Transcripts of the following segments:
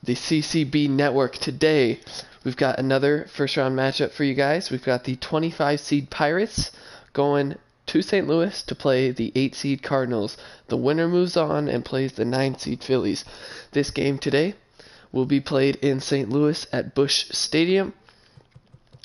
the CCB network. Today, we've got another first round matchup for you guys. We've got the 25 seed Pirates going to St. Louis to play the 8 seed Cardinals. The winner moves on and plays the 9 seed Phillies. This game today will be played in St. Louis at Busch Stadium.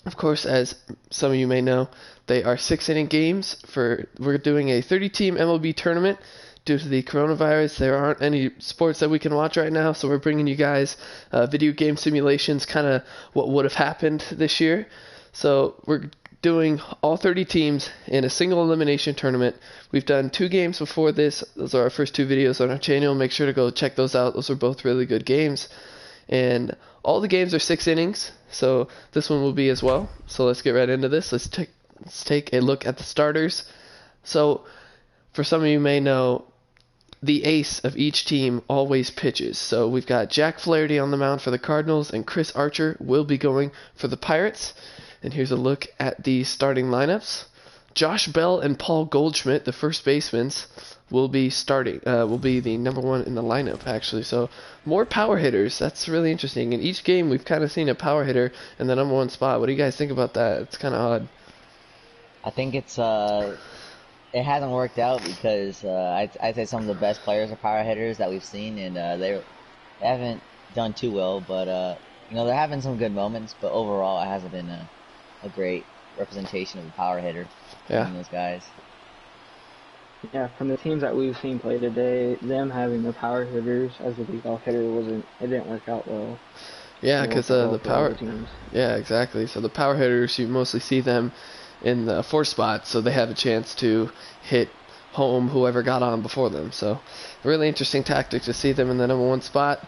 Of course, as some of you may know, they are 6-inning games. We're doing a 30-team MLB tournament. Due to the coronavirus, there aren't any sports that we can watch right now, so we're bringing you guys video game simulations, kind of what would have happened this year. So we're doing all 30 teams in a single elimination tournament. We've done 2 games before this. Those are our first 2 videos on our channel. Make sure to go check those out. Those are both really good games. And all the games are 6 innings, so this one will be as well. So let's get right into this. Let's take a look at the starters. So for some of you may know, the ace of each team always pitches. So we've got Jack Flaherty on the mound for the Cardinals, and Chris Archer will be going for the Pirates. And here's a look at the starting lineups. Josh Bell and Paul Goldschmidt, the first basemen, will be starting. Will be the number 1 in the lineup, actually. So more power hitters. That's really interesting. In each game, we've kind of seen a power hitter in the number 1 spot. What do you guys think about that? It's kind of odd. I think it hasn't worked out because I'd say some of the best players are power hitters that we've seen, and they haven't done too well. But they're having some good moments, but overall, it hasn't been a great representation of a power hitter. Yeah. Those guys. Yeah, from the teams that we've seen play today, them having the power hitters as a leadoff hitter it didn't work out well. Yeah, because the power. Yeah, exactly. So the power hitters, you mostly see them in the 4 spot, so they have a chance to hit home whoever got on before them. So really interesting tactic to see them in the number 1 spot.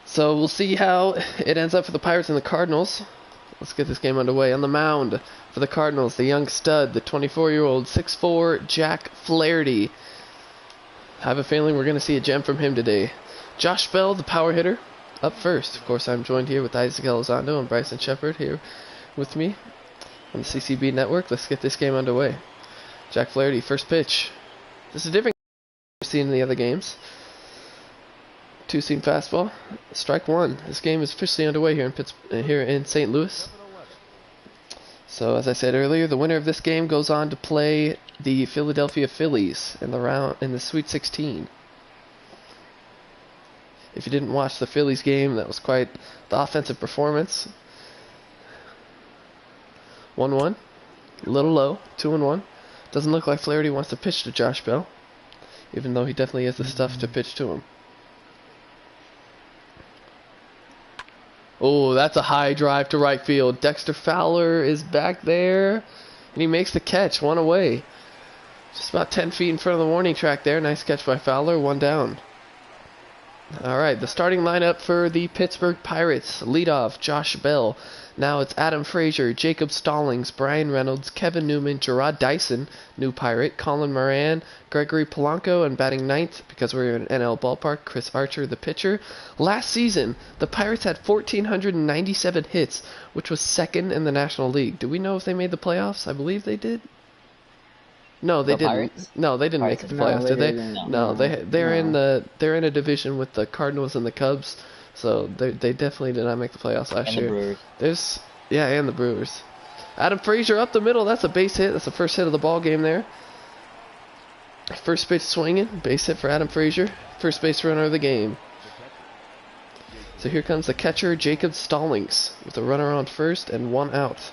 So we'll see how it ends up for the Pirates and the Cardinals. Let's get this game underway. On the mound for the Cardinals, the young stud, the 24-year-old 6'4" Jack Flaherty. I have a feeling we're going to see a gem from him today. Josh Bell, the power hitter, up first. Of course, I'm joined here with Isaac Elizondo and Bryson Shepard here with me on the CCB network. Let's get this game underway. Jack Flaherty, first pitch. This is a different game we've seen in the other games. 2-seam fastball, strike 1. This game is officially underway here in St. Louis. So as I said earlier, the winner of this game goes on to play the Philadelphia Phillies in the Sweet 16. If you didn't watch the Phillies game, that was quite the offensive performance. 1-1, a little low, 2-1. Doesn't look like Flaherty wants to pitch to Josh Bell, even though he definitely has the stuff to pitch to him. Oh, that's a high drive to right field. Dexter Fowler is back there, and he makes the catch, 1 away. Just about 10 feet in front of the warning track there. Nice catch by Fowler, 1 down. All right, the starting lineup for the Pittsburgh Pirates. Leadoff, Josh Bell. Now it's Adam Frazier, Jacob Stallings, Brian Reynolds, Kevin Newman, Gerard Dyson, new Pirate, Colin Moran, Gregory Polanco, and batting 9th, because we're in NL Ballpark, Chris Archer, the pitcher. Last season, the Pirates had 1,497 hits, which was 2nd in the National League. Do we know if they made the playoffs? I believe they did. No, they didn't. Pirates? No, they didn't make the playoffs, did they? No, they're in a division with the Cardinals and the Cubs. So they definitely did not make the playoffs last year. And the Brewers. And the Brewers. Adam Frazier up the middle. That's a base hit. That's the first hit of the ball game there. First pitch swinging. Base hit for Adam Frazier. First base runner of the game. So here comes the catcher, Jacob Stallings, with a runner on first and 1 out.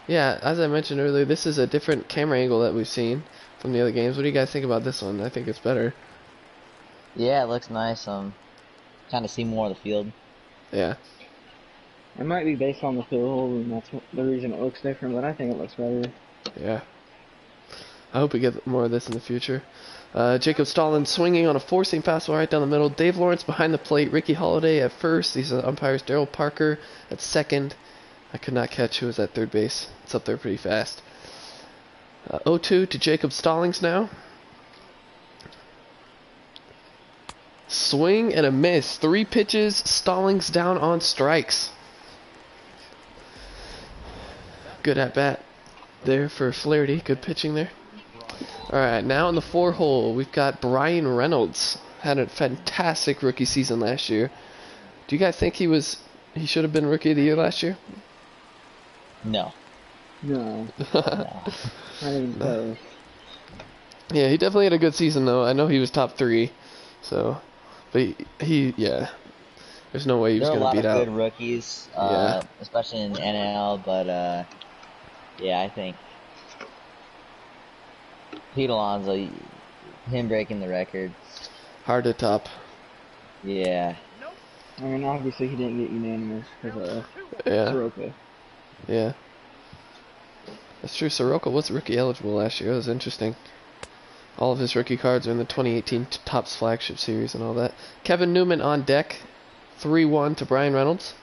Yeah, as I mentioned earlier, this is a different camera angle that we've seen from the other games. What do you guys think about this one? I think it's better. Yeah, it looks nice. Kind of see more of the field. Yeah. It might be based on the field, and that's the reason it looks different, but I think it looks better. Yeah. I hope we get more of this in the future. Jacob Stallings swinging on a 4-seam fastball right down the middle. Dave Lawrence behind the plate. Ricky Holiday at first. These are the umpires. Daryl Parker at second. I could not catch who was at third base. It's up there pretty fast. 0-2 to Jacob Stallings now. Swing and a miss. 3 pitches. Stallings down on strikes. Good at bat there for Flaherty. Good pitching there. Alright, now in the 4 hole, we've got Brian Reynolds. had a fantastic rookie season last year. Do you guys think he should have been Rookie of the Year last year? No. No, No. not even close. Yeah, he definitely had a good season though. I know he was top 3, so, but yeah, there's no way he was There are a gonna lot beat of out. good rookies, Yeah. especially in NL, but yeah, I think Pete Alonso, him breaking the record, Hard to top. yeah. I mean, obviously he didn't get unanimous because of Yeah, Soroka. yeah, that's true. Soroka was rookie eligible last year. That was interesting. All of his rookie cards are in the 2018 Topps flagship series and all that. Kevin Newman on deck, 3-1 to Brian Reynolds.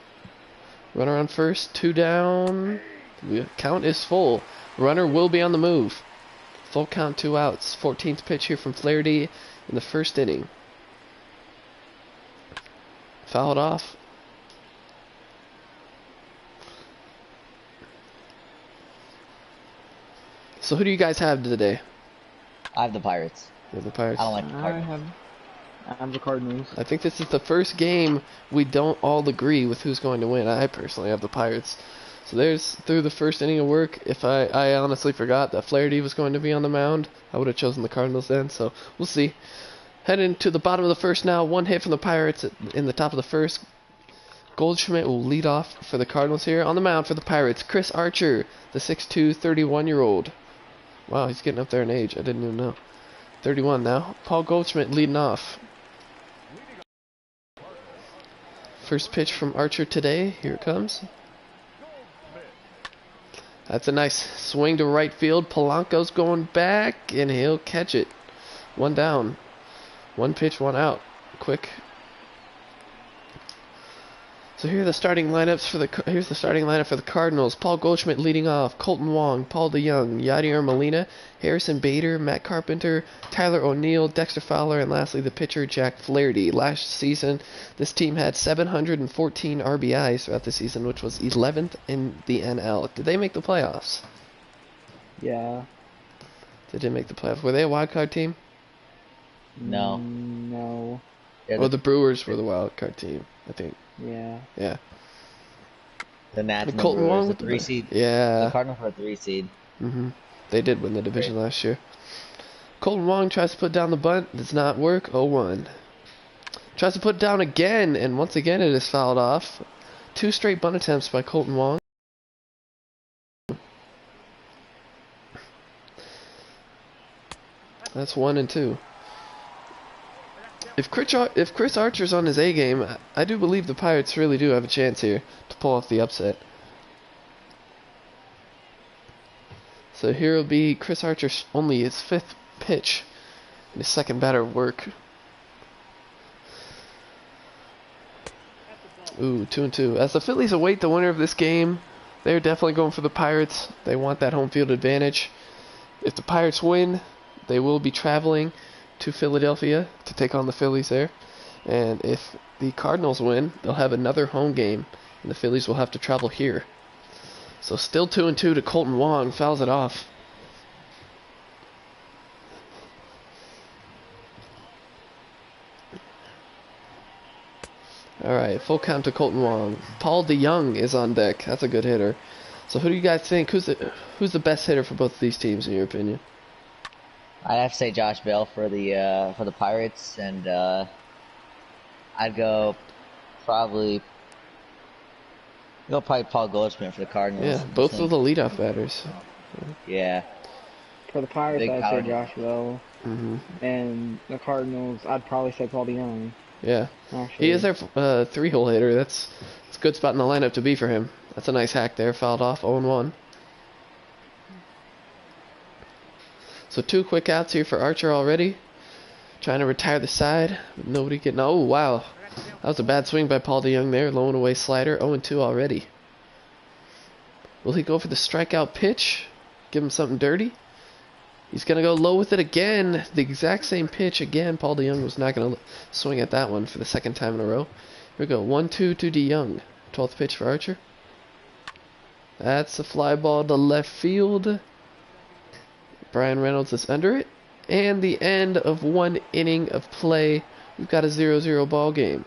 Runner on first, 2 down. The count is full. Runner will be on the move. Full count, 2 outs. 14th pitch here from Flaherty in the first inning. Fouled off. So who do you guys have today? I have the Pirates. You have the Pirates. I don't like the I Cardinals. have the Cardinals. I think this is the first game we don't all agree with who's going to win. I personally have the Pirates. So there's through the first inning of work. If I honestly forgot that Flaherty was going to be on the mound, I would have chosen the Cardinals then. So we'll see. Heading to the bottom of the first now. 1 hit from the Pirates in the top of the first. Goldschmidt will lead off for the Cardinals here. On the mound for the Pirates, Chris Archer, the 6'2", 31-year-old. Wow, he's getting up there in age. I didn't even know. 31 now. Paul Goldschmidt leading off. First pitch from Archer today. Here it comes. That's a nice swing to right field. Polanco's going back, and he'll catch it. 1 down. 1 pitch, 1 out. Quick. So here are the starting lineups for here's the starting lineup for the Cardinals. Paul Goldschmidt leading off. Colton Wong, Paul DeYoung, Yadier Molina, Harrison Bader, Matt Carpenter, Tyler O'Neill, Dexter Fowler, and lastly the pitcher Jack Flaherty. Last season, this team had 714 RBIs throughout the season, which was 11th in the NL. Did they make the playoffs? Yeah. They did make the playoffs. Were they a wild card team? No. No. Or the Brewers were the wild card team, I think. Yeah. Yeah. The Nats and the Colton Wong Brewers, with the 3 seed. Yeah. The Cardinals were a 3 seed. They did win the division last year. Colton Wong tries to put down the bunt. Does not work. 0-1. Tries to put it down again, and once again it is fouled off. 2 straight bunt attempts by Colton Wong. That's 1 and 2. If Chris Archer's on his A game, I do believe the Pirates really do have a chance here to pull off the upset. So here will be Chris Archer, only his 5th pitch in his second batter of work. Ooh, 2 and 2. As the Phillies await the winner of this game, they're definitely going for the Pirates. They want that home field advantage. If the Pirates win, they will be traveling to Philadelphia to take on the Phillies there. And if the Cardinals win, they'll have another home game, and the Phillies will have to travel here. So still 2 and 2 to Colton Wong. Fouls it off. Alright, full count to Colton Wong. Paul DeYoung is on deck. That's a good hitter. So who do you guys think? Who's the best hitter for both of these teams in your opinion? I'd have to say Josh Bell for the Pirates, and I'd go probably Paul Goldschmidt for the Cardinals. Yeah, both of the leadoff batters. Yeah. For the Pirates, Big I'd power. say Josh Bell. And the Cardinals, I'd probably say Paul DeYoung. Yeah. Actually. He is their 3-hole hitter. That's a good spot in the lineup to be for him. That's a nice hack there. Fouled off. 0-1. So 2 quick outs here for Archer already. Trying to retire the side. Nobody getting... Oh, wow. That was a bad swing by Paul DeYoung there. Low and away slider. 0-2 already. Will he go for the strikeout pitch? Give him something dirty? He's going to go low with it again. The exact same pitch again. Paul DeYoung was not going to swing at that one for the second time in a row. Here we go. 1-2 to DeYoung. 12th pitch for Archer. That's a fly ball to left field. Brian Reynolds is under it. And the end of 1 inning of play We've got a 0-0 ball game.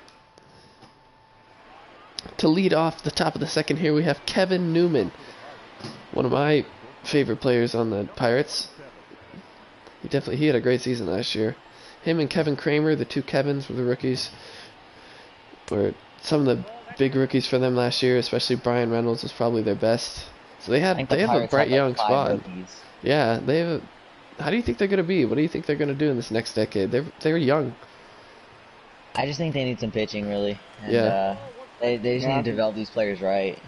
To lead off the top of the second here, we have Kevin Newman, one of my favorite players on the Pirates. He had a great season last year. Him and Kevin Kramer, the two Kevins, were the rookies. Were some of the big rookies for them last year, especially Brian Reynolds was probably their best. So they have a bright young squad. Yeah, they have. How do you think they're gonna be? What do you think they're gonna do in this next decade? They're young. I just think they need some pitching, really. And, yeah. They just need to develop these players right.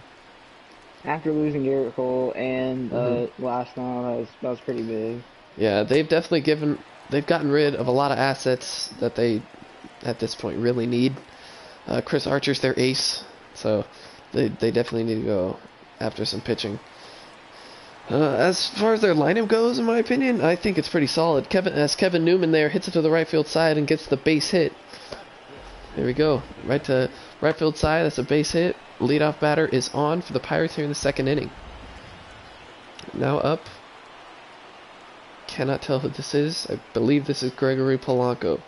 After losing Garrett Cole and last night, that was pretty big. Yeah, they've gotten rid of a lot of assets that they, at this point, really need. Chris Archer's their ace, so they definitely need to go after some pitching. As far as their lineup goes, in my opinion, I think it's pretty solid. Kevin Newman there hits it to the right field side and gets the base hit. There we go. Right to right field side. That's a base hit. Leadoff batter is on for the Pirates here in the second inning. Now up. Cannot tell who this is. I believe this is Gregory Polanco.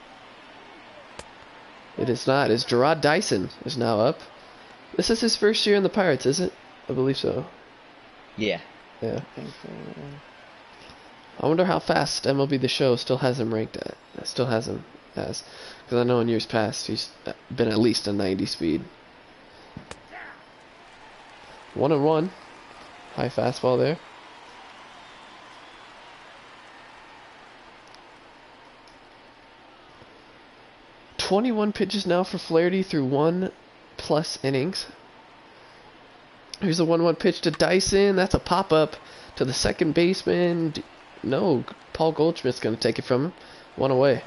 It is not. It's Gerard Dyson is now up. This is his first year in the Pirates, is it? I believe so. Yeah. Yeah. I wonder how fast MLB The Show still has him ranked at. Still has him as. Because I know in years past he's been at least a 90 speed. 1-1. High fastball there. .21 pitches now for Flaherty through 1+ innings. Here's a 1-1 pitch to Dyson. That's a pop-up to the second baseman. No, Paul Goldschmidt's going to take it from him. 1 away.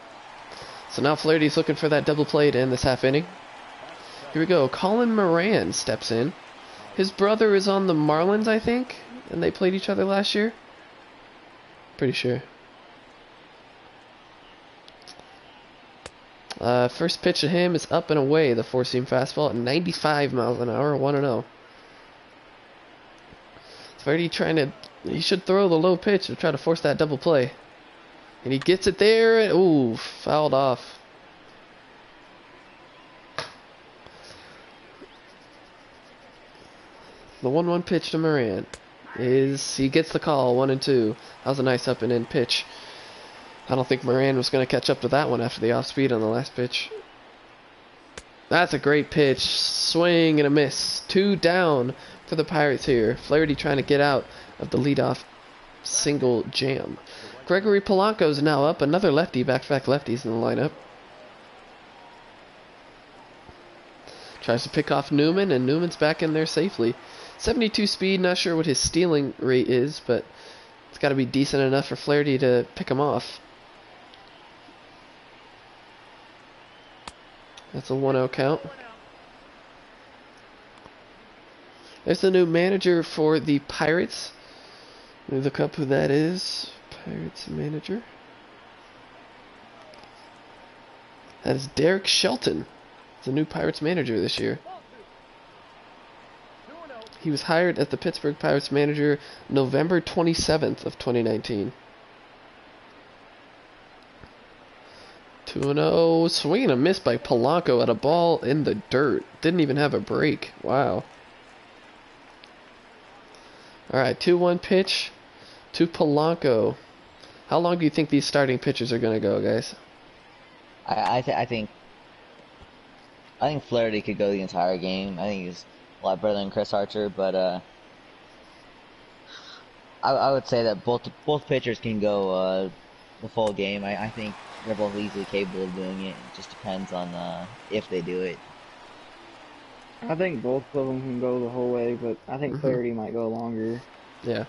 So now Flaherty's looking for that double play to end this half inning. Here we go. Colin Moran steps in. His brother is on the Marlins, I think, and they played each other last year. Pretty sure. First pitch to him is up and away. The four-seam fastball at 95 miles an hour, 1-0. Flaherty he should throw the low pitch to try to force that double play. And he gets it there, and ooh, fouled off. The 1-1 pitch to Moran he gets the call, 1-2. That was a nice up and in pitch. I don't think Moran was going to catch up to that one after the off speed on the last pitch. That's a great pitch. Swing and a miss. 2 down for the Pirates here. Flaherty trying to get out of the leadoff single jam. Gregory Polanco is now up. Another lefty, back-to-back lefties in the lineup. Tries to pick off Newman, and Newman's back in there safely. 72 speed, not sure what his stealing rate is, but it's got to be decent enough for Flaherty to pick him off. That's a 1-0 count. There's the new manager for the Pirates. Let me look up who that is. Pirates manager. That is Derek Shelton. The new Pirates manager this year. He was hired as the Pittsburgh Pirates manager November 27th of 2019. 2-0. Swing and a miss by Polanco at a ball in the dirt. Didn't even have a break. Wow. Alright, 2-1 pitch to Polanco. How long do you think these starting pitchers are going to go, guys? I think Flaherty could go the entire game. I think he's a lot better than Chris Archer, but I would say that both pitchers can go the full game. I think they're both easily capable of doing it. It just depends on if they do it. I think both of them can go the whole way, but I think Flaherty might go longer. Yeah,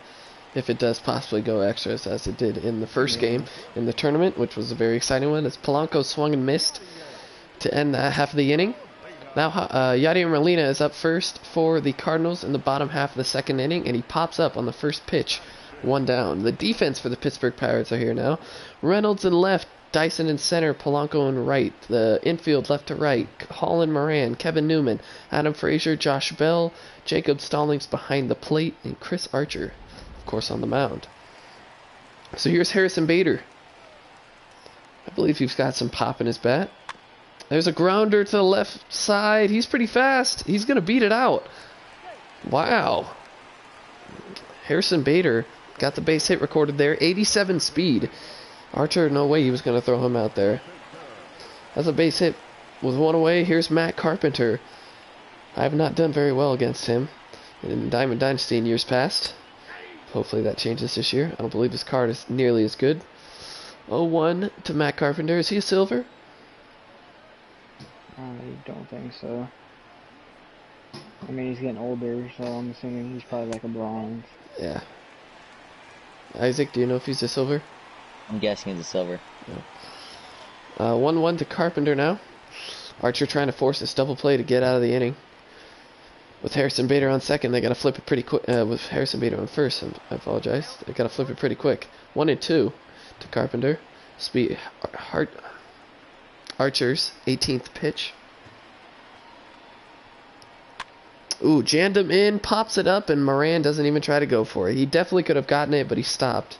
if it does possibly go extras, as it did in the first game in the tournament, which was a very exciting one, as Polanco swung and missed to end that half of the inning. Now Yadier Molina is up first for the Cardinals in the bottom half of the second inning, and he pops up on the first pitch, 1 down. The defense for the Pittsburgh Pirates are here now. Reynolds in left, Dyson in center, Polanco in right. The infield left to right, Colin Moran, Kevin Newman, Adam Frazier, Josh Bell, Jacob Stallings behind the plate, and Chris Archer, of course, on the mound. So here's Harrison Bader. I believe he's got some pop in his bat. There's a grounder to the left side. He's pretty fast. He's going to beat it out. Wow. Harrison Bader got the base hit recorded there. 87 speed. Archer, no way he was going to throw him out there. That's a base hit with one away. Here's Matt Carpenter. I have not done very well against him in Diamond Dynasty in years past. Hopefully that changes this year. I don't believe his card is nearly as good. 0-1 to Matt Carpenter. Is he a silver? I don't think so. I mean, he's getting older, so I'm assuming he's probably like a bronze. Yeah. Isaac, do you know if he's a silver? I'm guessing he's a silver. 1-1 to Carpenter now. Archer trying to force this double play to get out of the inning. With Harrison Bader on second, they got to flip it pretty quick. With Harrison Bader on first, I apologize. They got to flip it pretty quick. 1-2 to Carpenter. Speed. Archer's 18th pitch. Ooh, jammed him in, pops it up, and Moran doesn't even try to go for it. He definitely could have gotten it, but he stopped.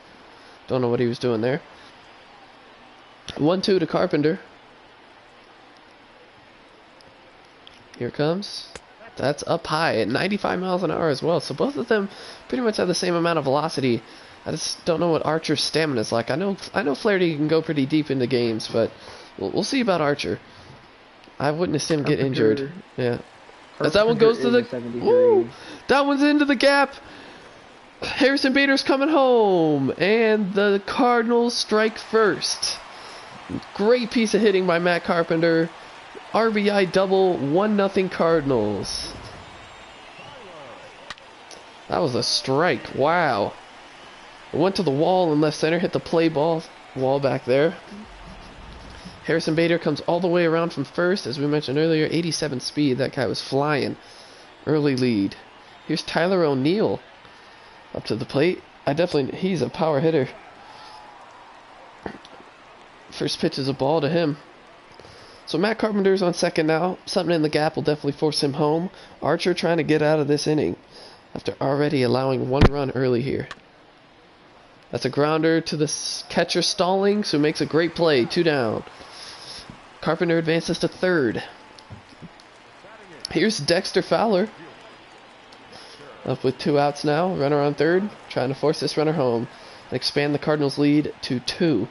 Don't know what he was doing there. 1-2 to Carpenter. Here it comes. That's up high at 95 miles an hour as well. So both of them pretty much have the same amount of velocity. I just don't know what Archer's stamina is like. I know Flaherty can go pretty deep into games, but we'll see about Archer. I've witnessed him get injured. Yeah. As that one goes to the... Ooh, that one's into the gap. Harrison Bader's coming home. And the Cardinals strike first. Great piece of hitting by Matt Carpenter. RBI double, 1-0 Cardinals. That was a strike. Wow. It went to the wall in left center, hit the play ball wall back there. Harrison Bader comes all the way around from first, as we mentioned earlier, 87 speed. That guy was flying. Early lead. Here's Tyler O'Neill up to the plate. He's a power hitter. First pitch is a ball to him. So Matt Carpenter's on second now. Something in the gap will definitely force him home. Archer trying to get out of this inning after already allowing 1 run early here. That's a grounder to the catcher Stallings, who makes a great play. 2 down. Carpenter advances to third. Here's Dexter Fowler. Up with 2 outs now. Runner on third. Trying to force this runner home and expand the Cardinals' lead to 2.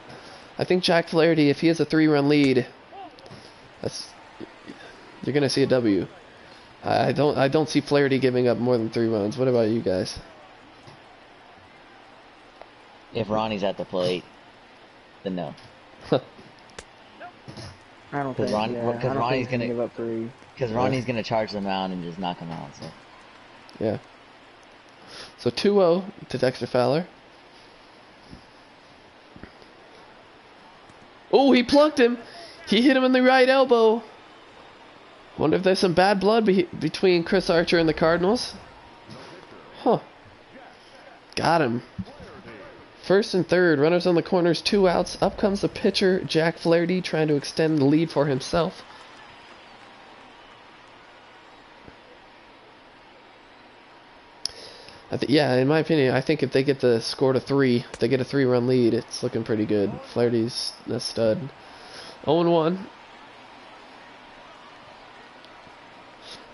I think Jack Flaherty, if he has a 3-run lead, you're gonna see a W. I don't see Flaherty giving up more than 3 runs. What about you guys? If Ronnie's at the plate, then no. I don't think. Because Ronnie's gonna give up 3. Because Ronnie's gonna charge them out and just knock him out. So. Yeah. So 2-0 to Dexter Fowler. Oh, he plucked him. He hit him in the right elbow. Wonder if there's some bad blood between Chris Archer and the Cardinals. Huh. Got him. First and third, runners on the corners, 2 outs. Up comes the pitcher, Jack Flaherty, trying to extend the lead for himself. Yeah, in my opinion, I think if they get the score to 3, if they get a 3-run lead, it's looking pretty good. Flaherty's a stud. 0-1.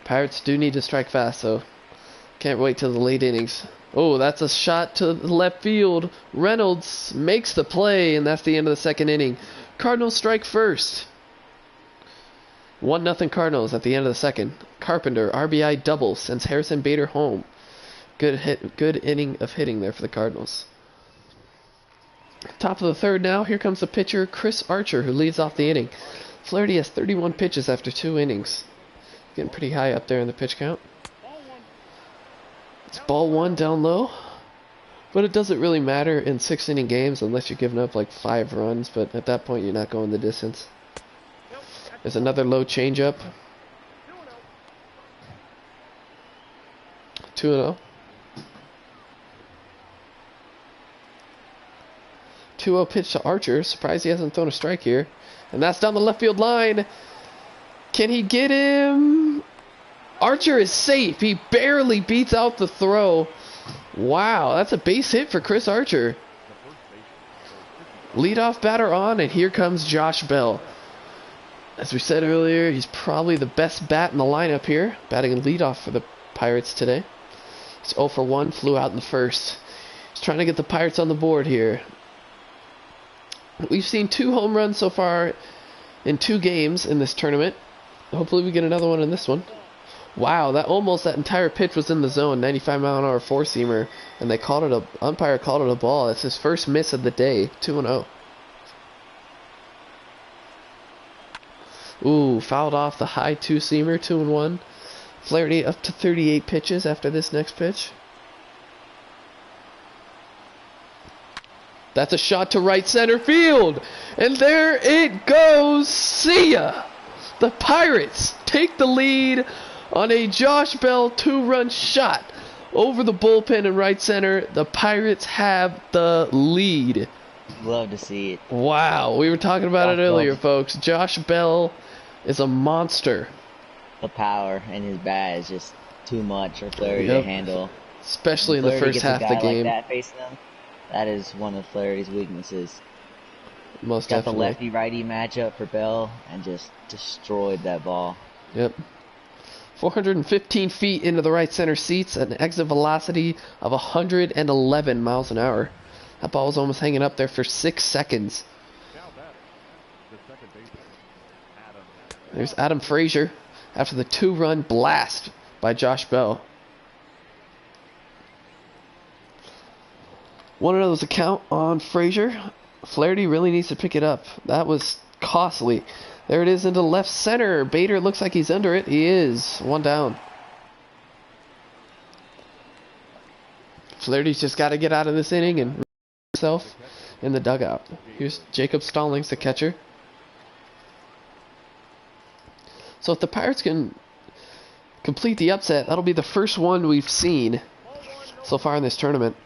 Pirates do need to strike fast, so can't wait till the late innings. Oh, that's a shot to left field. Reynolds makes the play, and that's the end of the second inning. Cardinals strike first. 1-0 Cardinals at the end of the second. Carpenter, RBI double, sends Harrison Bader home. Good inning of hitting there for the Cardinals. Top of the third now. Here comes the pitcher, Chris Archer, who leads off the inning. Flaherty has 31 pitches after 2 innings. Getting pretty high up there in the pitch count. It's ball 1 down low. But it doesn't really matter in 6-inning games unless you're giving up like 5 runs. But at that point, you're not going the distance. There's another low changeup. 2-0. 2-0 pitch to Archer. Surprised he hasn't thrown a strike here. And that's down the left field line. Can he get him? Archer is safe. He barely beats out the throw. Wow, that's a base hit for Chris Archer. Leadoff batter on, and here comes Josh Bell. As we said earlier, he's probably the best bat in the lineup here, batting leadoff for the Pirates today. He's 0 for 1, flew out in the first. He's trying to get the Pirates on the board here. We've seen 2 home runs so far in 2 games in this tournament. Hopefully we get another one in this one. Wow, that entire pitch was in the zone, 95-mile-an-hour four-seamer, and umpire called it a ball. That's his first miss of the day, 2-0. Ooh, fouled off the high two-seamer, 2-1. Flaherty up to 38 pitches after this next pitch. That's a shot to right center field, and there it goes. See ya! The Pirates take the lead on a Josh Bell 2-run shot over the bullpen in right center. The Pirates have the lead. Love to see it. Wow, we were talking about it earlier, folks. Josh Bell is a monster. The power in his bat is just too much for Flaherty to handle. Especially in the first half of the game. Like that facing him, that is one of Flaherty's weaknesses. Most Got definitely. the lefty-righty matchup for Bell and just destroyed that ball. Yep. 415 feet into the right center seats at an exit velocity of 111 miles an hour. That ball was almost hanging up there for 6 seconds. There's Adam Frazier after the 2-run blast by Josh Bell. 1-0 the count on Frazier. Flaherty really needs to pick it up. That was costly. There it is into left center. Bader looks like he's under it. He is. 1 down. Flaherty's just got to get out of this inning and himself in the dugout. Here's Jacob Stallings, the catcher. So if the Pirates can complete the upset, that'll be the first one we've seen so far in this tournament.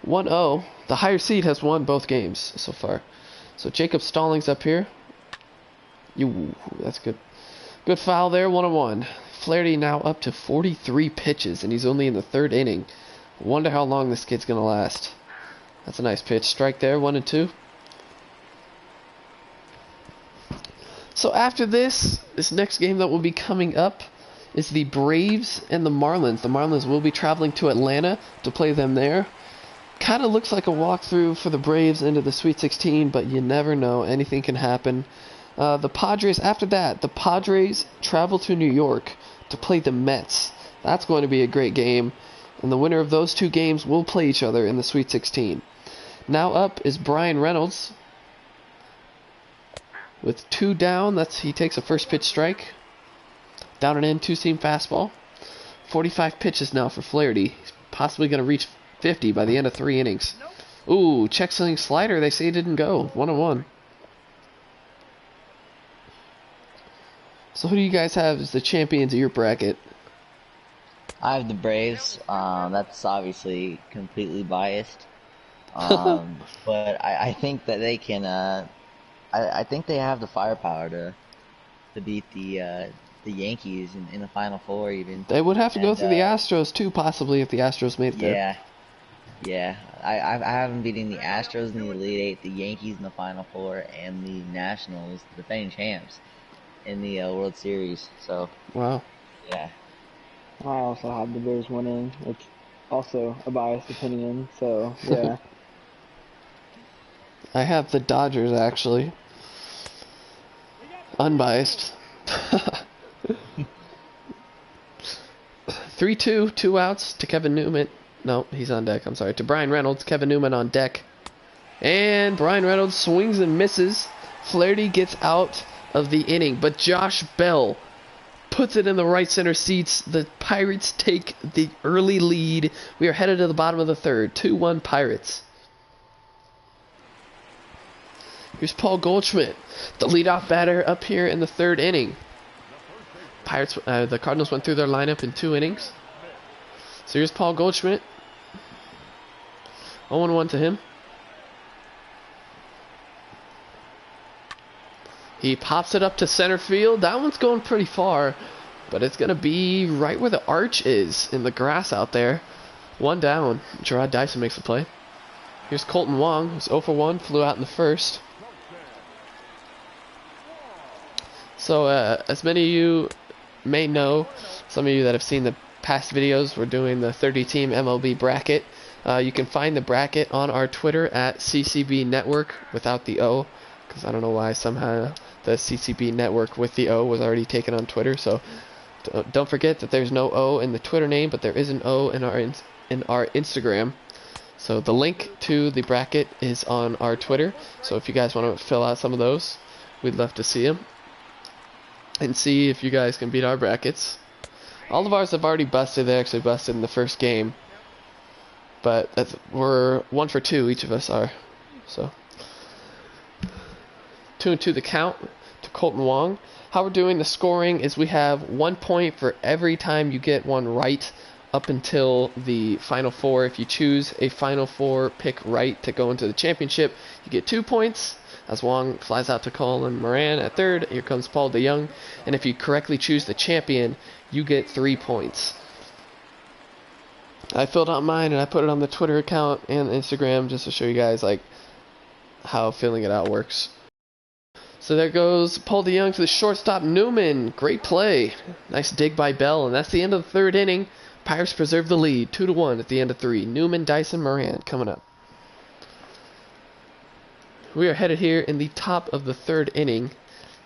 1-0. The higher seed has won both games so far. So Jacob Stallings up here. That's good. Good foul there, 1-1. Flaherty now up to 43 pitches, and he's only in the 3rd inning. Wonder how long this kid's going to last. That's a nice pitch. Strike there, 1-2. So after this next game that will be coming up is the Braves and the Marlins. The Marlins will be traveling to Atlanta to play them there. Kind of looks like a walkthrough for the Braves into the Sweet 16, but you never know. Anything can happen. The Padres, after that, the Padres travel to New York to play the Mets. That's going to be a great game. And the winner of those 2 games will play each other in the Sweet 16. Now up is Brian Reynolds. With 2 down, he takes a first pitch strike. Down and in, 2-seam fastball. 45 pitches now for Flaherty. He's possibly going to reach 50 by the end of 3 innings. Ooh, check swing slider. They say it didn't go. 1-1. So who do you guys have as the champions of your bracket? I have the Braves. That's obviously completely biased. But I think that they can. I think they have the firepower to beat the Yankees in the Final Four even. They would have to go through the Astros too, possibly, if the Astros made it there. Yeah. I have them beating the Astros in the Elite Eight, the Yankees in the Final Four, and the Nationals, the defending champs, in the World Series. So. Wow. Yeah. I also have the Bears winning. It's also a biased opinion, so yeah. I have the Dodgers, actually. Unbiased. 3-2, 2 outs to Kevin Newman. No, he's on deck. I'm sorry. To Brian Reynolds. Kevin Newman on deck. And Brian Reynolds swings and misses. Flaherty gets out of the inning. But Josh Bell puts it in the right center seats. The Pirates take the early lead. We are headed to the bottom of the 3rd. 2-1 Pirates. Here's Paul Goldschmidt, the leadoff batter up here in the 3rd inning. The Cardinals went through their lineup in 2 innings. So here's Paul Goldschmidt. 0-1 to him. He pops it up to center field. That one's going pretty far, but it's going to be right where the arch is in the grass out there. 1 down. Gerard Dyson makes the play. Here's Colton Wong, who's 0 for 1, flew out in the 1st. So, as many of you may know, some of you that have seen the past videos, we're doing the 30-team MLB bracket. You can find the bracket on our Twitter at CCB Network without the O, because I don't know why somehow the CCB Network with the O was already taken on Twitter. So don't forget that there's no O in the Twitter name, but there is an O in our Instagram. So the link to the bracket is on our Twitter. So if you guys want to fill out some of those, we'd love to see them and see if you guys can beat our brackets. All of ours have already busted. They actually busted in the first game, but we're 1 for 2. Each of us are. So 2-2 the count to Colton Wong. How we're doing the scoring is we have 1 point for every time you get one right up until the Final Four. If you choose a Final Four pick right to go into the championship, you get 2 points. As Wong flies out to Colin Moran at third, here comes Paul DeYoung. And if you correctly choose the champion, you get 3 points. I filled out mine and I put it on the Twitter account and Instagram just to show you guys like how filling it out works. So there goes Paul DeYoung to the shortstop Newman. Great play. Nice dig by Bell, and that's the end of the third inning. Pirates preserve the lead, 2-1 at the end of 3. Newman, Dyson, Moran coming up. We are headed here in the top of the third inning.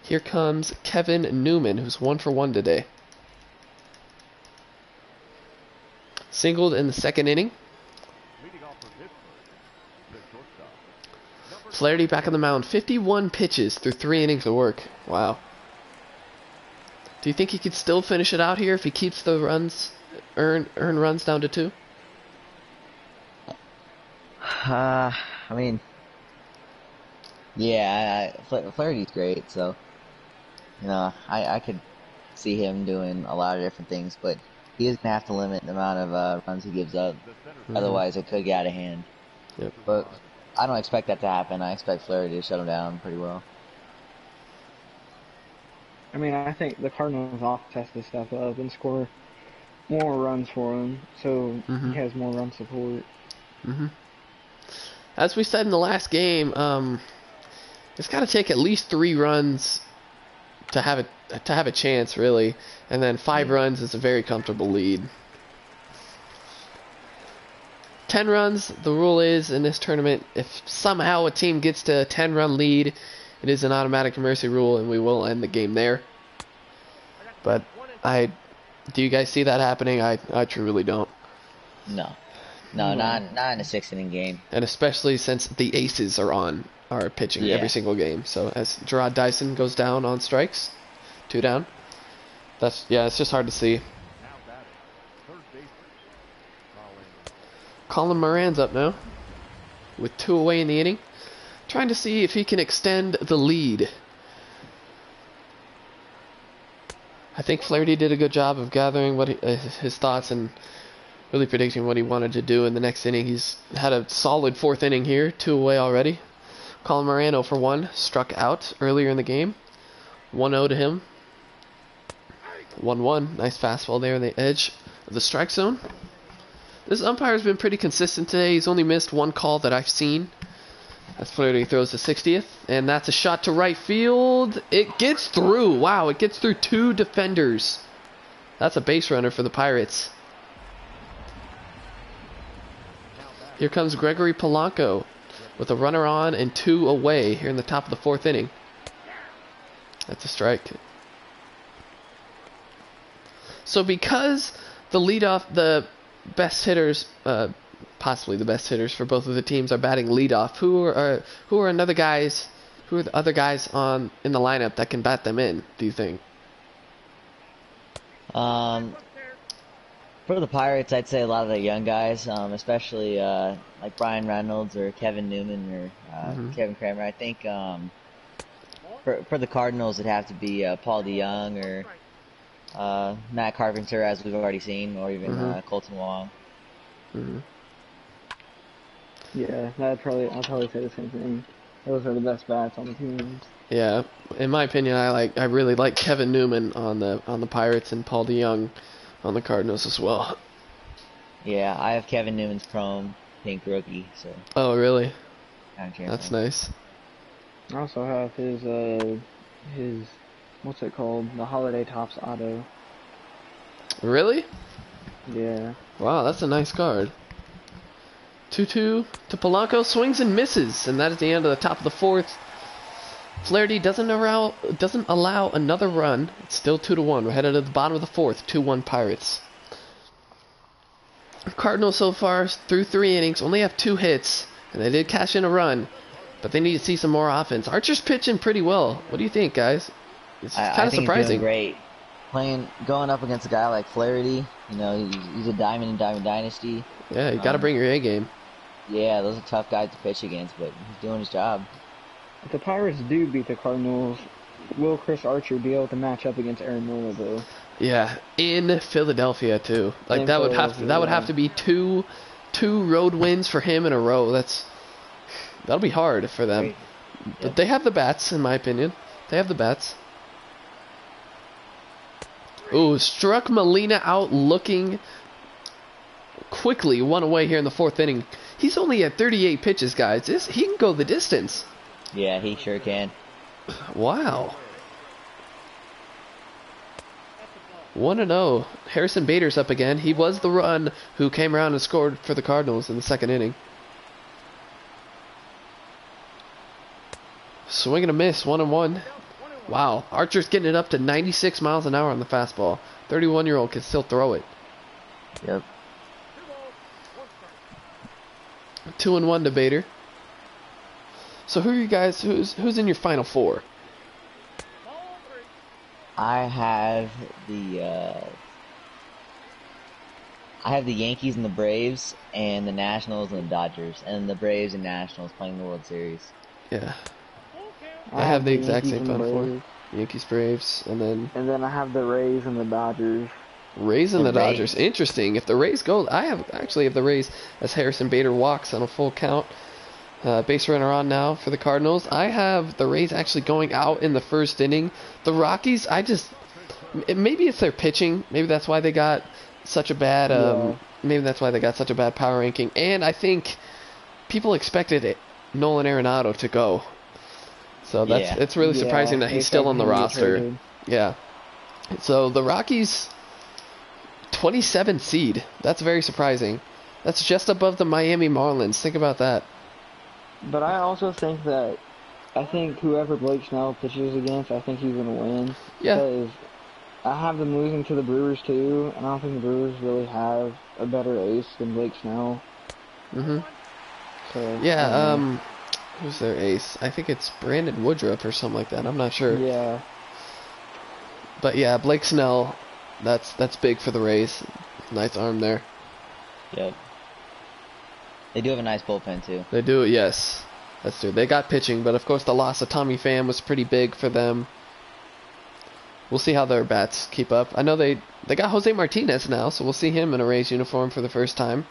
Here comes Kevin Newman, who's 1 for 1 today. Singled in the second inning. Flaherty back on the mound. 51 pitches through 3 innings of work. Wow. Do you think he could still finish it out here if he keeps the runs, earn runs down to 2? I mean, yeah, Flaherty's great, so you know, I could see him doing a lot of different things, but he is gonna have to limit the amount of runs he gives up. Otherwise, it could get out of hand. Yep. But I don't expect that to happen. I expect Flaherty to shut him down pretty well. I mean, I think the Cardinals offense has to step up and score more runs for him, so he has more run support. As we said in the last game, it's got to take at least 3 runs to have a chance, really, and then 5 runs is a very comfortable lead. 10 runs, the rule is in this tournament, if somehow a team gets to a 10-run lead, it is an automatic mercy rule, and we will end the game there. But do you guys see that happening? I truly don't. No, not in a 6-inning game. And especially since the aces are pitching every single game. So as Gerard Dyson goes down on strikes, 2 down. It's just hard to see. Colin Moran's up now with 2 away in the inning, trying to see if he can extend the lead. I think Flaherty did a good job of gathering his thoughts and really predicting what he wanted to do in the next inning. He's had a solid 4th inning here, 2 away already. Colin Moran 0 for 1, struck out earlier in the game. 1-0 to him. 1-1, nice fastball there on the edge of the strike zone. This umpire's been pretty consistent today. He's only missed 1 call that I've seen. That's Flaherty throws the 60th, and that's a shot to right field. It gets through. Wow, it gets through 2 defenders. That's a base runner for the Pirates. Here comes Gregory Polanco with a runner on and 2 away here in the top of the 4th inning. That's a strike. So because the best hitters, possibly the best hitters for both of the teams, are batting leadoff, who are the other guys in the lineup that can bat them in, do you think? For the Pirates, I'd say a lot of the young guys, especially like Brian Reynolds or Kevin Newman or Kevin Kramer. I think for the Cardinals, it'd have to be Paul DeYoung or Matt Carpenter, as we've already seen, or even Colton Wong. Yeah, I'd probably say the same thing. Those are the best bats on the team. Yeah, in my opinion, I really like Kevin Newman on the Pirates and Paul DeYoung on the Cardinals as well. Yeah, I have Kevin Newman's chrome pink rookie. So. Oh, really? That's nice. I also have his what's it called? The Holiday Tops auto. Really? Yeah. Wow, that's a nice card. 2-2 to Polanco, swings and misses, and that is the end of the top of the fourth. Flaherty doesn't allow another run. It's still 2-1. We're headed to the bottom of the fourth. 2-1 Pirates. Cardinals so far through 3 innings only have 2 hits, and they did cash in a run, but they need to see some more offense. Archer's pitching pretty well. What do you think, guys? It's kind of surprising. He's doing great. Going up against a guy like Flaherty, you know, he's a diamond in Diamond Dynasty. Yeah, you got to bring your A game. Yeah, those are tough guys to pitch against, but he's doing his job. If the Pirates do beat the Cardinals, will Chris Archer be able to match up against Aaron Nola though? Yeah, in Philadelphia too. Like that would have to be two road wins for him in a row. That'll be hard for them. Right. But Yep. they have the bats, in my opinion. They have the bats. Ooh, struck Molina out looking quickly, one away here in the 4th inning. He's only at 38 pitches, guys. He can go the distance. Yeah, he sure can. Wow. 1-0. Harrison Bader's up again. He was the run who came around and scored for the Cardinals in the 2nd inning. Swing and a miss, 1-1. Wow. Archer's getting it up to 96 miles an hour on the fastball. 31-year-old can still throw it. Yep. 2-1 to Bader. So who are you guys? Who's in your final 4? I have the Yankees and the Braves, and the Nationals and the Dodgers, and the Braves and Nationals playing the World Series. Yeah. I have the exact Yankees same and the final 4. Braves. Yankees, Braves, and then I have the Rays and the Dodgers. Rays and the The Rays. Dodgers. Interesting. If the Rays go, I actually have the Rays as Harrison Bader walks on a full count. Base runner on now for the Cardinals. I have the Rays actually going out in the 1st inning. The Rockies, maybe it's their pitching. Maybe that's why they got such a bad. Maybe that's why they got such a bad power ranking. And I think people expected Nolan Arenado to go. So it's really surprising that he's still on the roster. Traded. Yeah. So the Rockies, 27 seed. That's very surprising. That's just above the Miami Marlins. Think about that. But I also think whoever Blake Snell pitches against, I think he's going to win. Yeah. Because I have them losing to the Brewers too, and I don't think the Brewers really have a better ace than Blake Snell. Mm-hmm. So, Yeah, who's their ace? I think it's Brandon Woodruff or something like that. I'm not sure. Yeah. But yeah, Blake Snell, that's big for the Rays. Nice arm there. Yep. They do have a nice bullpen too. They do, yes. That's true. They got pitching, but of course the loss of Tommy Pham was pretty big for them. We'll see how their bats keep up. I know they got Jose Martinez now, so we'll see him in a Rays uniform for the first time.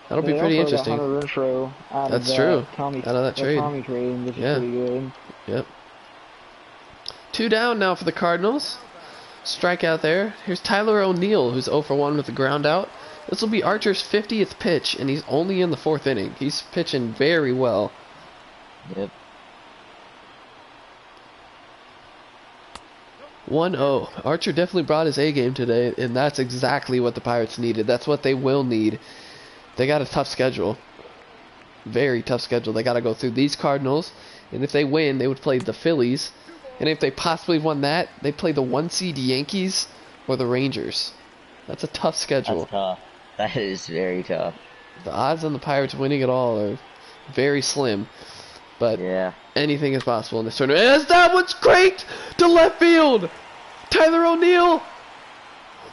That'll be pretty interesting. That's true. Out of that trade. Tommy trade, which is pretty good. Yep. 2 down now for the Cardinals. Strikeout there. Here's Tyler O'Neill, who's 0 for 1 with the ground out. This will be Archer's 50th pitch, and he's only in the 4th inning. He's pitching very well. Yep. 1-0. Archer definitely brought his A game today, and that's exactly what the Pirates needed. That's what they will need. They got a tough schedule. Very tough schedule. They got to go through these Cardinals, and if they win, they would play the Phillies. And if they possibly won that, they play the 1 seed Yankees or the Rangers. That's a tough schedule. That's tough. That is very tough. The odds on the Pirates winning it all are very slim. But Yeah. anything is possible in this tournament. As that one's great to left field. Tyler O'Neill.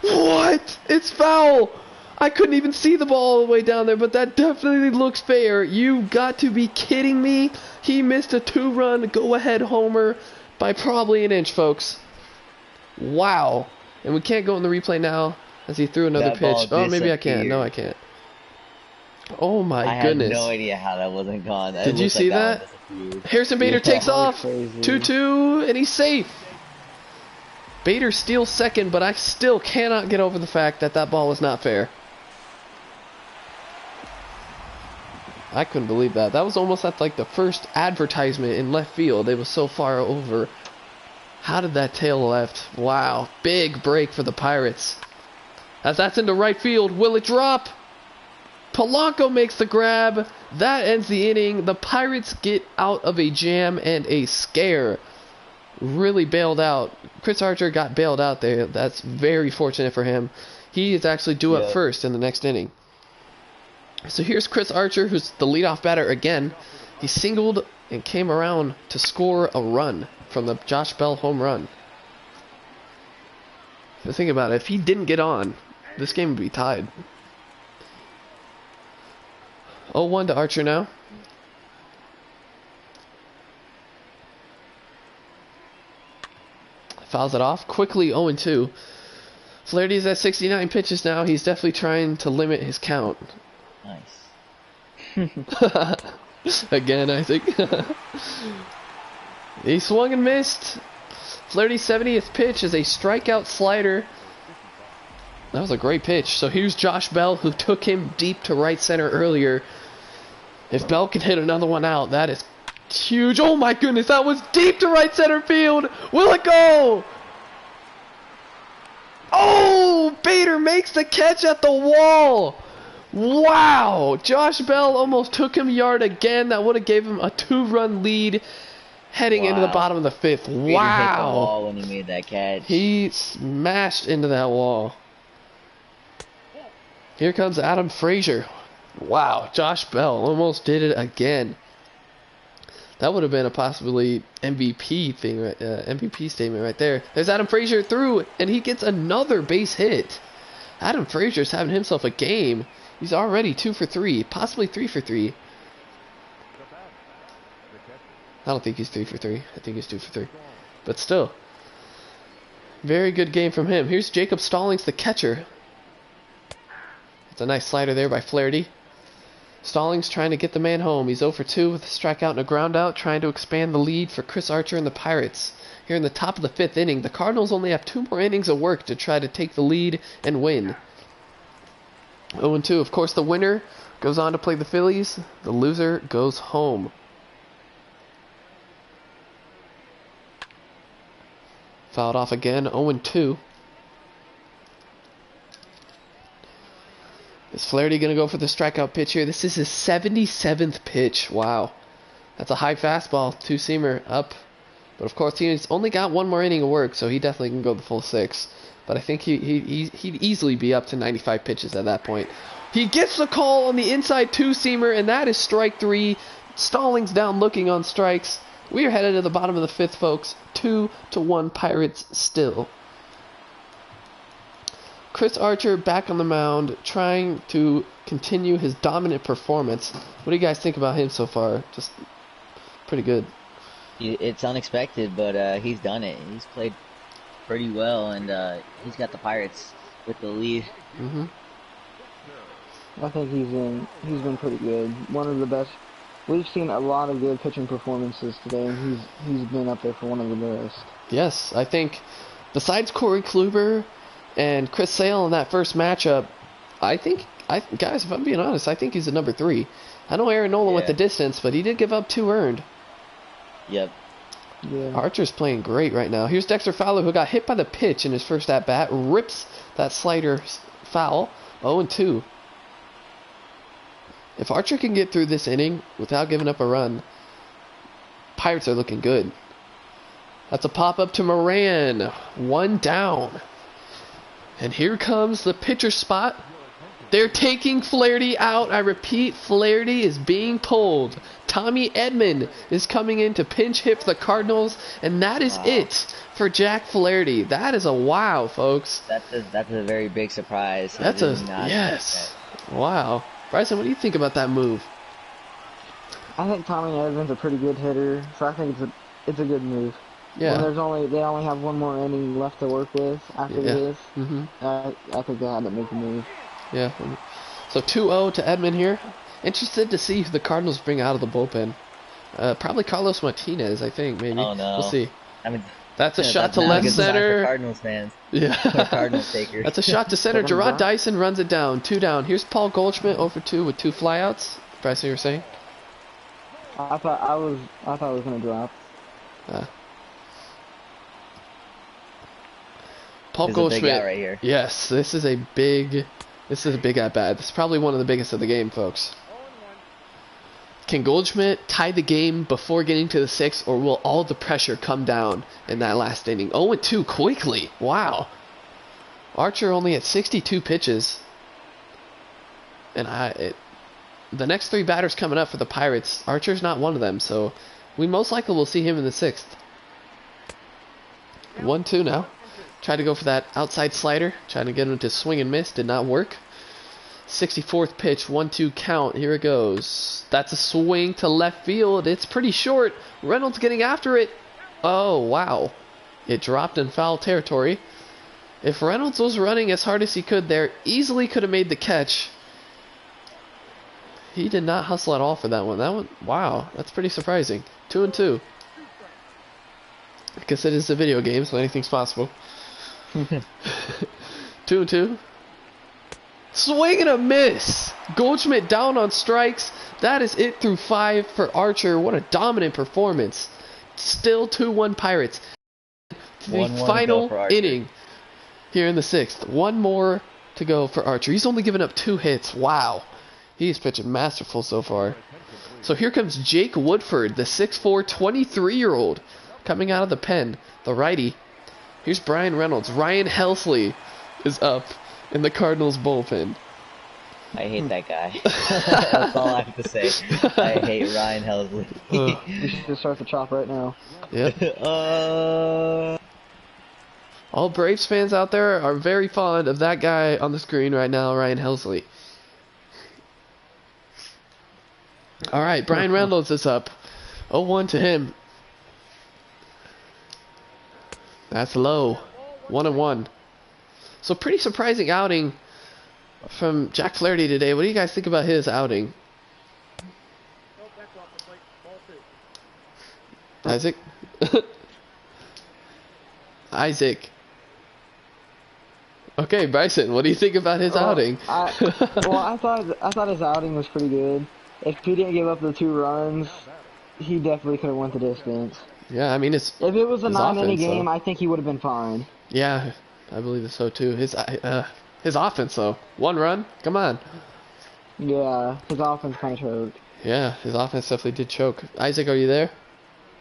What? It's foul. I couldn't even see the ball all the way down there, but that definitely looks fair. You got to be kidding me. He missed a 2-run go-ahead homer by probably an inch, folks. Wow. And we can't go in the replay now as he threw another That ball pitch. Oh, maybe I can. disappeared. No, I can't. Oh, my I goodness. had no idea how that wasn't gone. It Did you looked see like that? one disappeared. Harrison Bader Yeah. takes That was off. crazy. 2-2, and he's safe. Bader steals second, but I still cannot get over the fact that that ball was not fair. I couldn't believe that. That was almost at like the first advertisement in left field. It was so far over. How did that tail left? Wow. Big break for the Pirates. As that's into right field. Will it drop? Polanco makes the grab. That ends the inning. The Pirates get out of a jam and a scare. Really bailed out. Chris Archer got bailed out there. That's very fortunate for him. He is actually due up first in the next inning. So here's Chris Archer, who's the leadoff batter again. He singled and came around to score a run from the Josh Bell home run. So think about it. If he didn't get on, this game would be tied. 0-1 to Archer now. Fouls it off. Quickly 0-2. Flaherty's at 69 pitches now. He's definitely trying to limit his count. Nice. Again, I think. He swung and missed. Flaherty's 70th pitch is a strikeout slider. That was a great pitch. So here's Josh Bell, who took him deep to right center earlier. If Bell can hit another one out, that is huge. Oh my goodness, that was deep to right center field. Will it go? Oh, Bader makes the catch at the wall. Wow, Josh Bell almost took him yard again. That would have gave him a 2-run lead heading into the bottom of the 5th. Bader hit the wall when he made that catch. He smashed into that wall. Here comes Adam Frazier. Wow, Josh Bell almost did it again. That would have been a possibly MVP thing, MVP statement right there. There's Adam Frazier through, and he gets another base hit. Adam Frazier's having himself a game. He's already 2 for 3, possibly 3 for 3. I don't think he's 3 for 3. I think he's 2 for 3. But still, very good game from him. Here's Jacob Stallings, the catcher. It's a nice slider there by Flaherty. Stallings trying to get the man home. He's 0 for 2 with a strikeout and a ground out, trying to expand the lead for Chris Archer and the Pirates. Here in the top of the 5th inning, the Cardinals only have 2 more innings of work to try to take the lead and win. 0-2. Of course, the winner goes on to play the Phillies. The loser goes home. Fouled off again. 0-2. Is Flaherty going to go for the strikeout pitch here? This is his 77th pitch. Wow. That's a high fastball. 2-seamer up. But of course, he's only got 1 more inning of work, so he definitely can go the full 6. But I think he'd easily be up to 95 pitches at that point. He gets the call on the inside 2-seamer, and that is strike 3. Stallings down looking on strikes. We are headed to the bottom of the 5th, folks. 2-1 Pirates still. Chris Archer back on the mound, trying to continue his dominant performance. What do you guys think about him so far? Just pretty good. It's unexpected, but he's done it. He's played pretty well, and he's got the Pirates with the lead. Mm-hmm. I think he's been pretty good. One of the best. We've seen a lot of good pitching performances today, and he's been up there for one of the best. Yes, I think besides Corey Kluber and Chris Sale in that first matchup, guys, if I'm being honest, I think he's a number 3. I know Aaron Nola went the distance, but he did give up 2 earned. Yep. Yeah. Archer's playing great right now. Here's Dexter Fowler, who got hit by the pitch in his first at-bat, rips that slider foul. 0-2. If Archer can get through this inning without giving up a run, Pirates are looking good. That's a pop-up to Moran. 1 down. And here comes the pitcher spot. They're taking Flaherty out. I repeat, Flaherty is being pulled. Tommy Edman is coming in to pinch hit for the Cardinals, and that is it for Jack Flaherty. That is a wow, folks. That's a very big surprise. Yes. Wow. Bryson, what do you think about that move? I think Tommy Edman's a pretty good hitter, so I think it's a good move. Yeah. When they only have 1 more inning left to work with after this. Mm-hmm. I think they had to make a move. Yeah. So 2-0 to Edman here. Interested to see who the Cardinals bring out of the bullpen. Probably Carlos Martinez, I think, maybe. Oh, no. We'll see. I mean, that's a shot to left center. Cardinals fans. Yeah. Cardinals takers. That's a shot to center. Gerard Dyson runs it down. 2 down. Here's Paul Goldschmidt 0 for 2 with 2 flyouts. Bryson, you were saying? I thought it was gonna drop. Paul This is a big Goldschmidt. out right here. Yes, this is a big at bat. This is probably one of the biggest of the game, folks. Can Goldschmidt tie the game before getting to the sixth, or will all the pressure come down in that last inning? 0-2 quickly. Wow. Archer only at 62 pitches. And the next 3 batters coming up for the Pirates, Archer's not one of them, so we most likely will see him in the sixth. 1-2 now. Tried to go for that outside slider, trying to get him to swing and miss, did not work. 64th pitch, 1-2 count. Here it goes. That's a swing to left field. It's pretty short. Reynolds getting after it. Oh, wow. It dropped in foul territory. If Reynolds was running as hard as he could there, easily could have made the catch. He did not hustle at all for that one. Wow, that's pretty surprising. 2-2. I guess it is a video game, so anything's possible. 2-2. Swing and a miss. Goldschmidt down on strikes. That is it through 5 for Archer. What a dominant performance. Still 2-1 Pirates. The final inning here in the sixth. One more to go for Archer. He's only given up 2 hits. Wow. He's pitching masterful so far. So here comes Jake Woodford, the 6'4", 23-year-old, coming out of the pen, the righty. Here's Brian Reynolds. Ryan Helsley is up in the Cardinals bullpen. I hate that guy. That's all I have to say. I hate Ryan Helsley. We should just start the chop right now. Yep. All Braves fans out there are very fond of that guy on the screen right now, Ryan Helsley. All right, Brian Reynolds is up. 0-1 to him. That's low. 1-1. So pretty surprising outing from Jack Flaherty today. What do you guys think about his outing? Isaac? Isaac. Okay, Bryson, what do you think about his outing? I thought his outing was pretty good. If he didn't give up the 2 runs, he definitely could have went the distance. Yeah, I mean, if it was a 9-inning game, I think he would have been fine. Yeah, I believe so too. His offense though, 1 run, come on. Yeah, his offense kind of choked. Yeah, his offense definitely did choke. Isaac, are you there?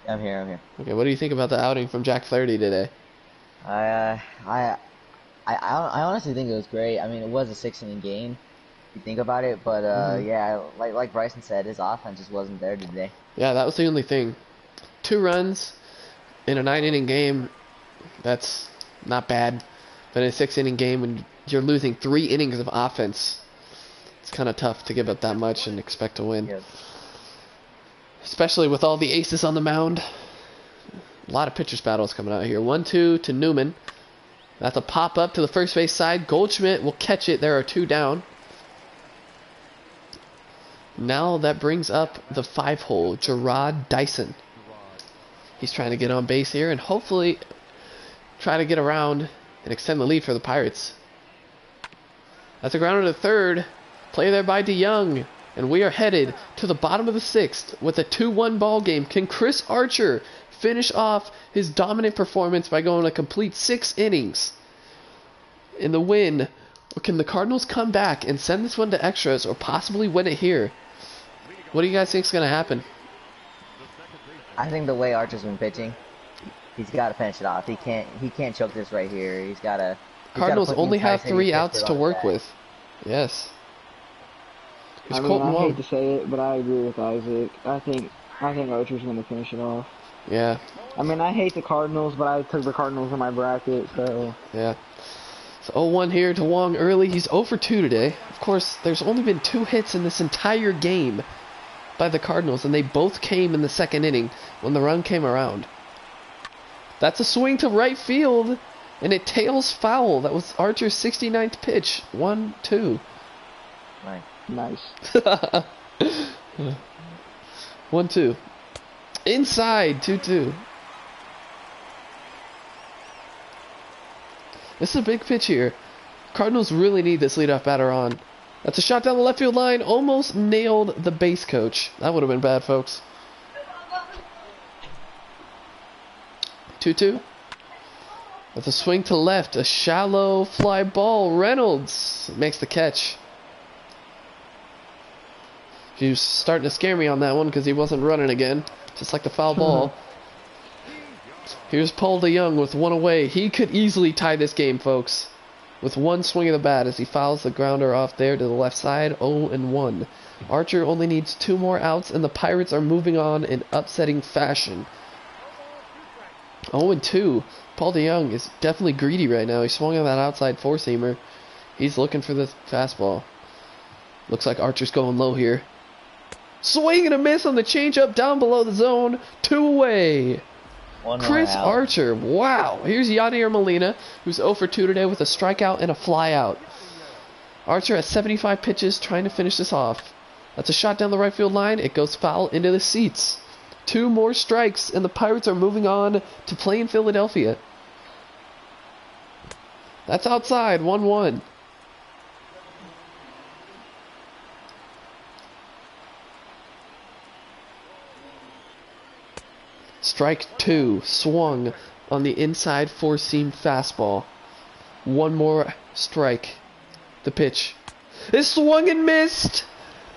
I'm here. Okay, what do you think about the outing from Jack Flaherty today? I honestly think it was great. I mean, it was a 6-inning game, if you think about it. But yeah, like Bryson said, his offense just wasn't there today. Yeah, that was the only thing. 2 runs in a 9-inning game, that's not bad. But in a 6-inning game, when you're losing 3 innings of offense, it's kind of tough to give up that much and expect to win. Yep. Especially with all the aces on the mound. A lot of pitchers battles coming out here. 1-2 to Newman. That's a pop up to the first base side. Goldschmidt will catch it. There are 2 down. Now that brings up the 5-hole, Gerard Dyson. He's trying to get on base here and hopefully try to get around and extend the lead for the Pirates. That's a grounder to third. Play there by DeYoung. And we are headed to the bottom of the 6th with a 2-1 ball game. Can Chris Archer finish off his dominant performance by going a complete 6 innings in the win? Or can the Cardinals come back and send this one to extras or possibly win it here? What do you guys think is going to happen? I think the way Archer's been pitching, he's got to finish it off. He can't choke this right here. He's got to. Cardinals only have 3 outs to work with. Yes. I hate to say it, but I agree with Isaac. I think Archer's going to finish it off. Yeah. I mean, I hate the Cardinals, but I took the Cardinals in my bracket, so. Yeah. So 0-1 here to Wong early. He's 0 for 2 today. Of course, there's only been 2 hits in this entire game by the Cardinals, and they both came in the 2nd inning when the run came around. That's a swing to right field, and it tails foul. That was Archer's 69th pitch. 1-2. Nice. 1-2. Inside, 2-2. This is a big pitch here. Cardinals really need this leadoff batter on. That's a shot down the left field line. Almost nailed the base coach. That would have been bad, folks. 2-2. With a swing to left, a shallow fly ball. Reynolds makes the catch. He was starting to scare me on that one because he wasn't running again, just like the foul ball. Here's Paul DeYoung with one away. He could easily tie this game, folks, with one swing of the bat as he fouls the grounder off there to the left side. 0-1. Archer only needs 2 more outs, and the Pirates are moving on in upsetting fashion. 0-2. Paul DeYoung is definitely greedy right now. He swung on that outside four-seamer. He's looking for the fastball. Looks like Archer's going low here. Swing and a miss on the changeup down below the zone. 2 away. Chris Archer. Wow. Here's Yadier Molina, who's 0 for 2 today with a strikeout and a flyout. Archer has 75 pitches trying to finish this off. That's a shot down the right field line. It goes foul into the seats. 2 more strikes, and the Pirates are moving on to play in Philadelphia. That's outside. 1-1. Strike 2, swung on the inside four-seam fastball. 1 more strike. The pitch is swung and missed.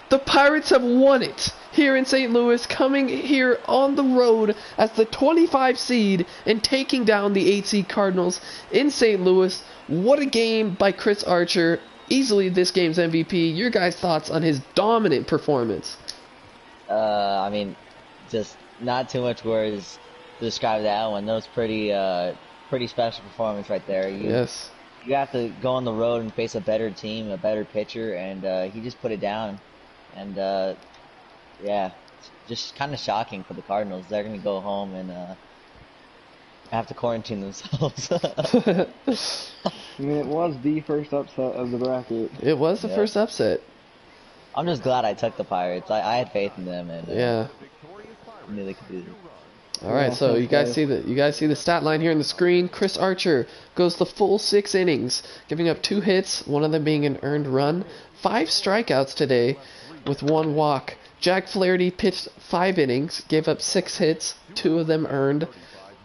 The Pirates have won it here in St. Louis, coming here on the road as the 25 seed and taking down the 8 seed Cardinals in St. Louis. What a game by Chris Archer. Easily this game's MVP. Your guys' thoughts on his dominant performance? I mean, just not too much words to describe that one. That was pretty special performance right there. Yes. You have to go on the road and face a better team, a better pitcher, and he just put it down. And yeah, it's just kind of shocking for the Cardinals. They're gonna go home and have to quarantine themselves. I mean, it was the first upset of the bracket. It was the first upset. I'm just glad I took the Pirates. I had faith in them, and yeah, I knew they could do it. All right, so you guys see the stat line here on the screen. Chris Archer goes the full 6 innings, giving up 2 hits, one of them being an earned run, 5 strikeouts today, with 1 walk. Jack Flaherty pitched 5 innings, gave up 6 hits, 2 of them earned.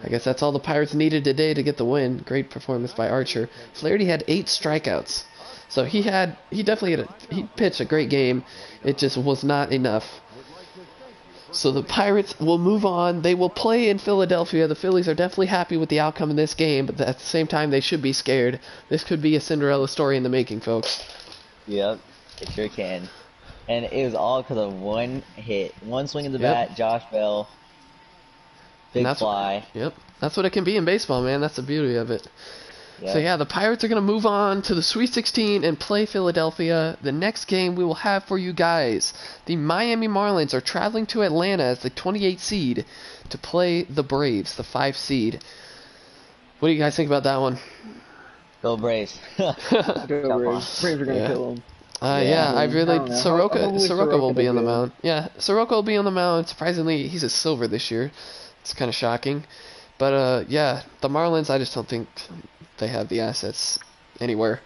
I guess that's all the Pirates needed today to get the win. Great performance by Archer. Flaherty had 8 strikeouts, so he pitched a great game. It just was not enough. So the Pirates will move on. They will play in Philadelphia. The Phillies are definitely happy with the outcome of this game, but at the same time, they should be scared. This could be a Cinderella story in the making, folks. Yep, it sure can. And it was all because of 1 hit. 1 swing of the bat, Josh Bell. Big fly. Yep, that's what it can be in baseball, man. That's the beauty of it. Yep. So yeah, the Pirates are going to move on to the Sweet 16 and play Philadelphia. The next game we will have for you guys, the Miami Marlins are traveling to Atlanta as the 28 seed to play the Braves, the 5 seed. What do you guys think about that one? Go Braves. Go Braves. Braves are going to kill them. Soroka will be on the mound. Yeah, Soroka will be on the mound. Surprisingly, he's a silver this year. It's kind of shocking. But, yeah, the Marlins, I just don't think they have the assets anywhere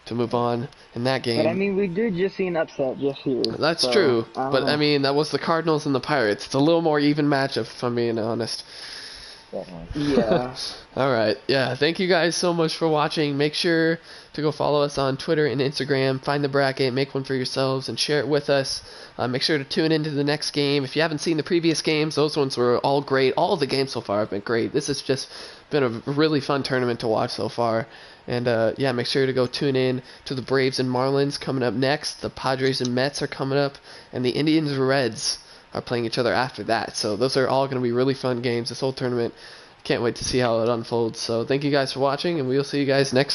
to move on in that game. But, I mean, we did just see an upset just here. That's true. But, I mean, that was the Cardinals and the Pirates. It's a little more even matchup, if I'm being honest. Yeah. All right. Yeah. Thank you guys so much for watching. Make sure to go follow us on Twitter and Instagram. Find the bracket, make one for yourselves, and share it with us. Make sure to tune into the next game. If you haven't seen the previous games, those ones were all great. All of the games so far have been great. This has just been a really fun tournament to watch so far. And, yeah, make sure to go tune in to the Braves and Marlins coming up next. The Padres and Mets are coming up. And the Indians and Reds are playing each other after that. So those are all going to be really fun games this whole tournament. Can't wait to see how it unfolds. So thank you guys for watching, and we'll see you guys next